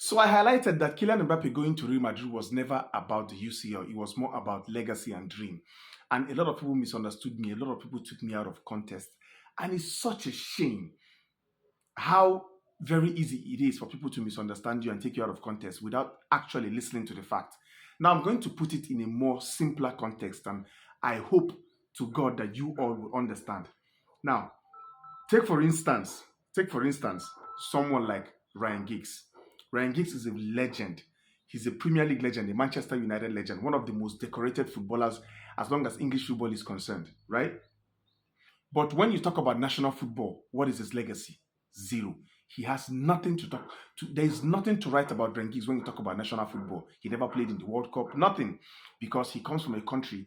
So I highlighted that Kylian Mbappe going to Real Madrid was never about the UCL. It was more about legacy and dream. And a lot of people misunderstood me. A lot of people took me out of context. And it's such a shame how very easy it is for people to misunderstand you and take you out of context without actually listening to the fact. Now I'm going to put it in a more simpler context, and I hope to God that you all will understand. Now, take for instance, someone like Ryan Giggs. Ryan Giggs is a legend. He's a Premier League legend, a Manchester United legend, one of the most decorated footballers as long as English football is concerned, right? But when you talk about national football, what is his legacy? Zero. He has nothing to talk to. There is nothing to write about Ryan Giggs when you talk about national football. He never played in the World Cup, nothing, because he comes from a country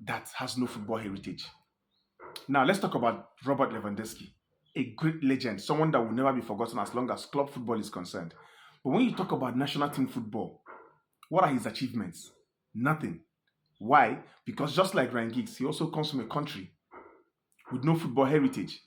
that has no football heritage. Now, let's talk about Robert Lewandowski, a great legend, someone that will never be forgotten as long as club football is concerned. But when you talk about national team football, what are his achievements? Nothing. Why? Because just like Ryan Giggs, he also comes from a country with no football heritage.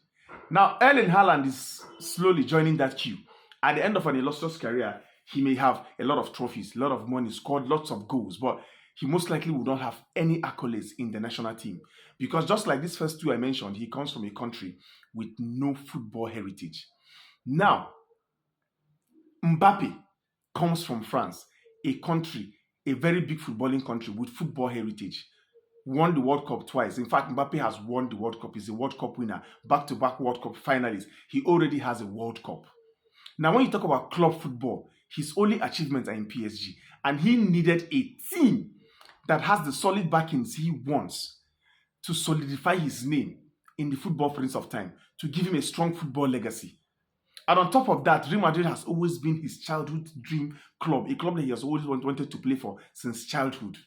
Now, Erling Haaland is slowly joining that queue. At the end of an illustrious career, he may have a lot of trophies, a lot of money, scored lots of goals, but he most likely will not have any accolades in the national team. Because just like these first two I mentioned, he comes from a country with no football heritage. Now, Mbappe comes from France, a country, a very big footballing country with football heritage. Won the World Cup twice. In fact, Mbappe has won the World Cup. He's a World Cup winner, back-to-back World Cup finalist. He already has a World Cup. Now, when you talk about club football, his only achievements are in PSG, and he needed a team that has the solid backings he wants to solidify his name in the football prince of time, to give him a strong football legacy. And on top of that, Real Madrid has always been his childhood dream club, a club that he has always wanted to play for since childhood.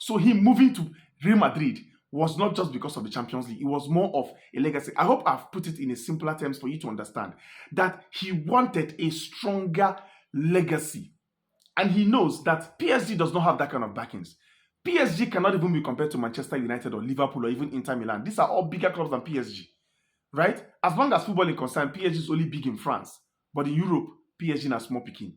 So him moving to Real Madrid was not just because of the Champions League. It was more of a legacy. I hope I've put it in a simpler terms for you to understand that he wanted a stronger legacy. And he knows that PSG does not have that kind of backings. PSG cannot even be compared to Manchester United or Liverpool or even Inter Milan. These are all bigger clubs than PSG, right? As long as football is concerned, PSG is only big in France. But in Europe, PSG is small picking.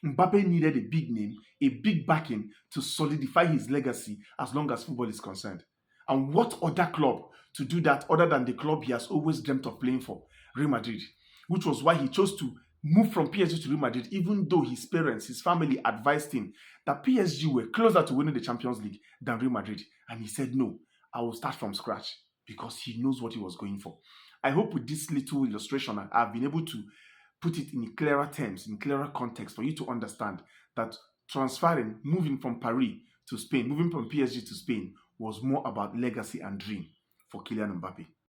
Mbappe needed a big name, a big backing to solidify his legacy as long as football is concerned. And what other club to do that other than the club he has always dreamt of playing for, Real Madrid, which was why he chose to move from PSG to Real Madrid, even though his parents, his family advised him that PSG were closer to winning the Champions League than Real Madrid. And he said, no, I will start from scratch because he knows what he was going for. I hope with this little illustration, I've been able to put it in clearer terms, in clearer context for you to understand that transferring, moving from Paris to Spain, moving from PSG to Spain was more about legacy and dream for Kylian Mbappe.